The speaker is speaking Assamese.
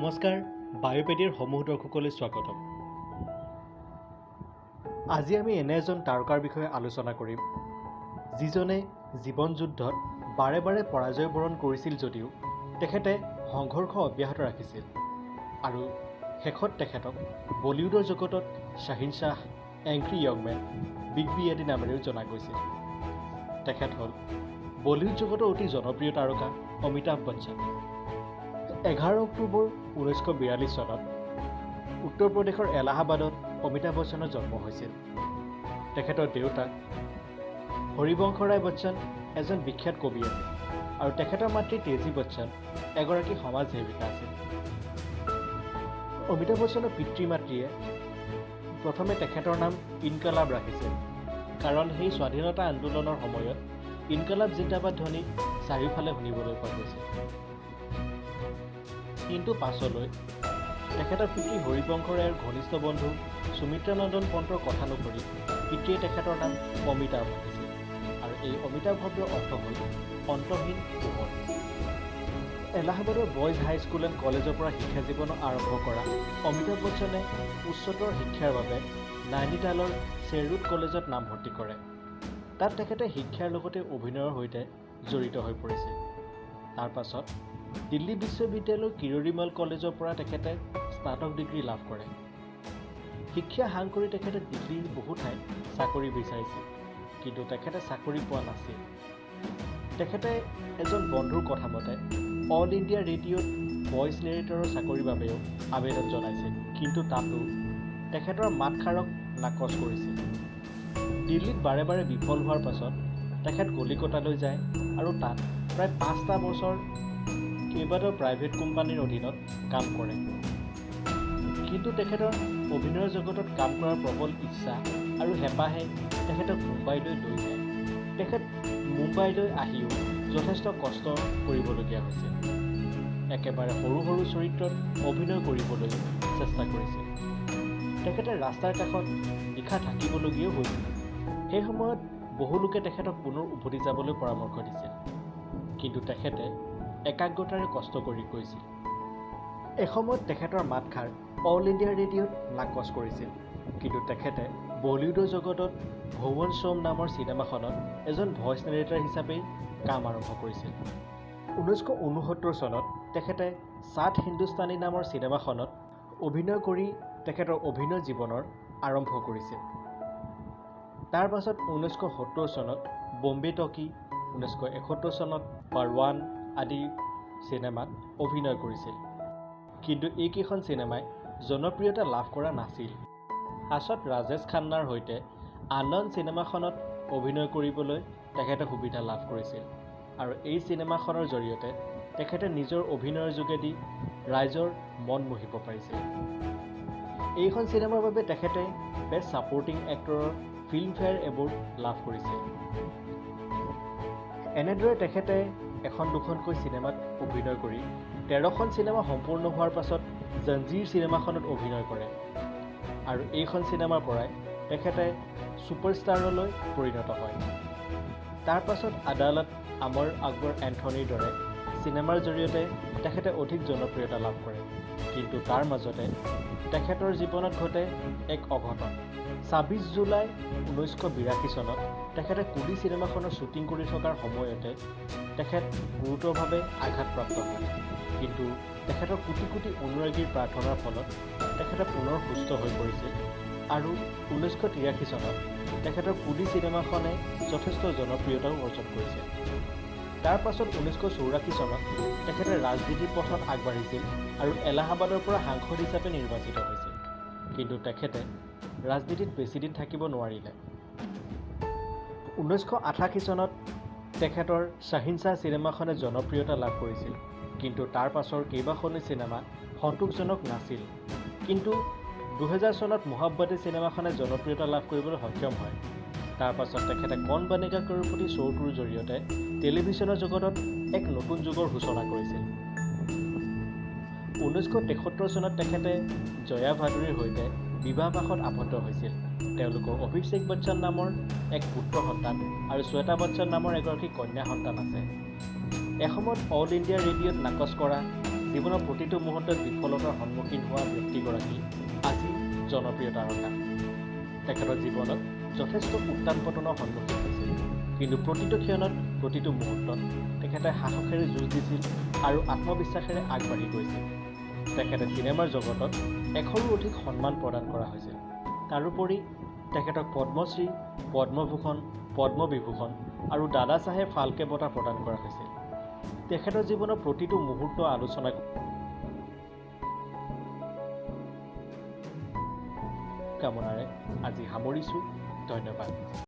নমস্কাৰ, বায়োপেডিৰ সমূহ দৰ্শকলৈ স্বাগতম। আজি আমি এনে এজন তাৰকাৰ বিষয়ে আলোচনা কৰিম, যিজনে জীৱন যুদ্ধত বাৰে বাৰে পৰাজয় বৰণ কৰিছিল যদিও তেখেতে সংঘৰ্ষ অব্যাহত ৰাখিছিল আৰু শেষত তেখেতক বলিউডৰ জগতত শ্বাহিনশ্বাহ, angry young man, big B আদি নামেৰেও জনা গৈছিল। তেখেত হ'ল বলিউড জগতৰ অতি জনপ্ৰিয় তাৰকা অমিতাভ বচ্চন। 11 অক্টোবৰ 1942 চনত উত্তৰ প্ৰদেশৰ এলাহাবাদত অমিতাভ বচ্চনৰ জন্ম হৈছিল। তেখেতৰ দেউতাক হৰিবংশ ৰায় বচ্চন এজন বিখ্যাত কবি আছিল আৰু তেখেতৰ মাতৃ তেজী বচ্চন এগৰাকী সমাজ সেৱিকা আছিল। অমিতাভ বচ্চনৰ পিতৃ মাতৃয়ে প্ৰথমে তেখেতৰ নাম ইনকালাব ৰাখিছিল, কাৰণ সেই স্বাধীনতা আন্দোলনৰ সময়ত ইনকালাব জিন্দাবাদ ধ্বনি চাৰিওফালে শুনিবলৈ পোৱা গৈছিল। কিন্তু পাছলৈ তেখেতৰ পিতৃ হৰিবংশ ৰায়ৰ ঘনিষ্ঠ বন্ধু সুমিত্ৰানন্দন পন্তৰ কথানুসৰি পিতৃয়ে তেখেতৰ নাম অমিতাভ ৰাখিছিল আৰু এই অমিতাভ শব্দৰ অৰ্থ হ'ল অন্তহীন পোহৰ। এলাহাবাদৰ বইজ হাই স্কুল এণ্ড কলেজৰ পৰা শিক্ষা জীৱন আৰম্ভ কৰা অমিতাভ বচ্চনে উচ্চতৰ শিক্ষাৰ বাবে নাইনিতালৰ চেৰুট কলেজত নামভৰ্তি কৰে। তাত তেখেতে শিক্ষাৰ লগতে অভিনয়ৰ সৈতে জড়িত হৈ পৰিছিল। তাৰ পাছত দিল্লী বিশ্ববিদ্যালয়ৰ কিৰোৰীমল কলেজৰ পৰা তেখেতে স্নাতক ডিগ্ৰী লাভ কৰে। শিক্ষা সাং কৰি তেখেতে দিল্লীৰ বহু ঠাইত চাকৰি বিচাৰিছিল, কিন্তু তেখেতে চাকৰি পোৱা নাছিল। তেখেতে এজন বন্ধুৰ কথা মতে অল ইণ্ডিয়া ৰেডিঅ'ত ভইচ নেৰেটৰৰ চাকৰিৰ বাবেও আবেদন জনাইছিল, কিন্তু তাতো তেখেতৰ মাতষাৰক নাকচ কৰিছিল। দিল্লীত বাৰে বাৰে বিফল হোৱাৰ পাছত তেখেত কলিকতালৈ যায় আৰু তাত প্ৰায় 5টা বছৰ কেইবাটাও প্ৰাইভেট কোম্পানীৰ অধীনত কাম কৰে। কিন্তু তেখেতৰ অভিনয়ৰ জগতত কাম কৰাৰ প্ৰবল ইচ্ছা আৰু হেঁপাহে তেখেতক মুম্বাইলৈ লৈ যায়। তেখেত মুম্বাইলৈ আহিও যথেষ্ট কষ্ট কৰিবলগীয়া হৈছিল। একেবাৰে সৰু সৰু চৰিত্ৰত অভিনয় কৰিবলৈ চেষ্টা কৰিছিল। তেখেতে ৰাস্তাৰ কাষত নিশা থাকিবলগীয়াও হৈছিল। সেই সময়ত বহু লোকে তেখেতক পুনৰ উভতি যাবলৈ পৰামৰ্শ দিছিল, কিন্তু তেখেতে একাগ্ৰতাৰে কষ্ট কৰি গৈছিল। এসময়ত তেখেতৰ মাতষাৰ অল ইণ্ডিয়া ৰেডিঅ'ত নাকচ কৰিছিল, কিন্তু তেখেতে বলিউডৰ জগতত ভুৱন সোম নামৰ চিনেমাখনত এজন ভইচ নেৰেটৰ হিচাপে কাম আৰম্ভ কৰিছিল। 1969 চনত তেখেতে সাত হিন্দুস্তানী নামৰ চিনেমাখনত অভিনয় কৰি তেখেতৰ অভিনয় জীৱনৰ আৰম্ভ কৰিছিল। তাৰ পাছত 1970 চনত বম্বে টকি, 1971 চনত পাৰৱান আদি চিনেমাত অভিনয় কৰিছিল, কিন্তু এইকেইখন চিনেমাই জনপ্ৰিয়তা লাভ কৰা নাছিল। পাছত ৰাজেশ খান্নাৰ সৈতে আনন্দ চিনেমাখনত অভিনয় কৰিবলৈ তেখেতে সুবিধা লাভ কৰিছিল আৰু এই চিনেমাখনৰ জৰিয়তে তেখেতে নিজৰ অভিনয়ৰ যোগেদি ৰাইজৰ মন মুহিব পাৰিছিল। এইখন চিনেমাৰ বাবে তেখেতে বেষ্ট ছাপৰ্টিং এক্টৰৰ ফিল্মফেয়াৰ এৱাৰ্ড লাভ কৰিছিল। এনেদৰে তেখেতে এখন দুখনকৈ চিনেমাত অভিনয় কৰি 13খন চিনেমা সম্পূৰ্ণ হোৱাৰ পাছত জঞ্জীৰ চিনেমাখনত অভিনয় কৰে আৰু এইখন চিনেমাৰ পৰাই তেখেতে ছুপাৰষ্টাৰলৈ পৰিণত হয়। তাৰ পাছত আদালত, আমৰ আকবৰ এন্থনীৰ দৰে চিনেমাৰ জৰিয়তে তেখেতে অধিক জনপ্ৰিয়তা লাভ কৰে, কিন্তু তাৰ মাজতে তেখেতৰ জীৱনত ঘটে এক অঘটন। 26 জুলাই 1982 চনত তেখেতে কুলি চিনেমাখনৰ শ্বুটিং কৰি থকাৰ সময়তে তেখেত গুৰুতৰভাৱে আঘাতপ্ৰাপ্ত হয়, কিন্তু তেখেতৰ কোটি কোটি অনুৰাগীৰ প্ৰাৰ্থনাৰ ফলত তেখেতে পুনৰ সুস্থ হৈ পৰিছিল আৰু 1983 চনত তেখেতৰ কুলি চিনেমাখনে যথেষ্ট জনপ্ৰিয়তাও অৰ্জন কৰিছিল। তাৰ পাছত 1984 চনত তেখেতে ৰাজনীতিৰ পথত আগবাঢ়িছিল আৰু এলাহাবাদৰ পৰা সাংসদ হিচাপে নিৰ্বাচিত হৈছিল, কিন্তু তেখেতে ৰাজনীতিত বেছিদিন থাকিব নোৱাৰিলে। 1988 চনত তেখেতৰ শ্বাহিনশ্বাহ চিনেমাখনে জনপ্ৰিয়তা লাভ কৰিছিল, কিন্তু তাৰ পাছৰ কেইবাখনো চিনেমা সন্তোষজনক নাছিল। কিন্তু 2000 চনত মোহাব্বতে চিনেমাখনে জনপ্ৰিয়তা লাভ কৰিবলৈ সক্ষম হয়। তাৰ পাছত তেখেতে কৌন বনেগা কৰ'ৰপতি শ্ব'টোৰ জৰিয়তে টেলিভিছনৰ জগতত এক নতুন যুগৰ সূচনা কৰিছিল। 1973 চনত তেখেতে জয়া ভাদুৰীৰ সৈতে বিবাহপাশত আবদ্ধ হৈছিল। তেওঁলোকৰ অভিষেক বচ্চন নামৰ এক পুত্ৰ সন্তান আৰু শ্বেতা বচ্চন নামৰ এগৰাকী কন্যা সন্তান আছে। এসময়ত অল ইণ্ডিয়া ৰেডিঅ'ত নাকচ কৰা জীৱনৰ প্ৰতিটো মুহূৰ্তত বিফলতাৰ সন্মুখীন হোৱা ব্যক্তিগৰাকী আজি জনপ্ৰিয়তাৰ আশা। তেখেতৰ জীৱনত যথেষ্ট উত্থান পতনৰ সন্মুখীন হৈছিল, কিন্তু প্ৰতিটো ক্ষণত প্ৰতিটো মুহূৰ্তত তেখেতে সাহসেৰে যুঁজ দিছিল আৰু আত্মবিশ্বাসেৰে আগবাঢ়ি গৈছিল। তেখেতে চিনেমাৰ জগতত 100ৰো অধিক সন্মান প্ৰদান কৰা হৈছিল। তাৰোপৰি তেখেতক পদ্মশ্ৰী, পদ্মভূষণ, পদ্মবিভূষণ আৰু দাদা চাহেব ফাল্কে বঁটা প্ৰদান কৰা হৈছিল। তেখেতৰ জীৱনৰ প্ৰতিটো মুহূৰ্ত আলোচনা কামনাৰে আজি সামৰিছোঁ। ধন্যবাদ।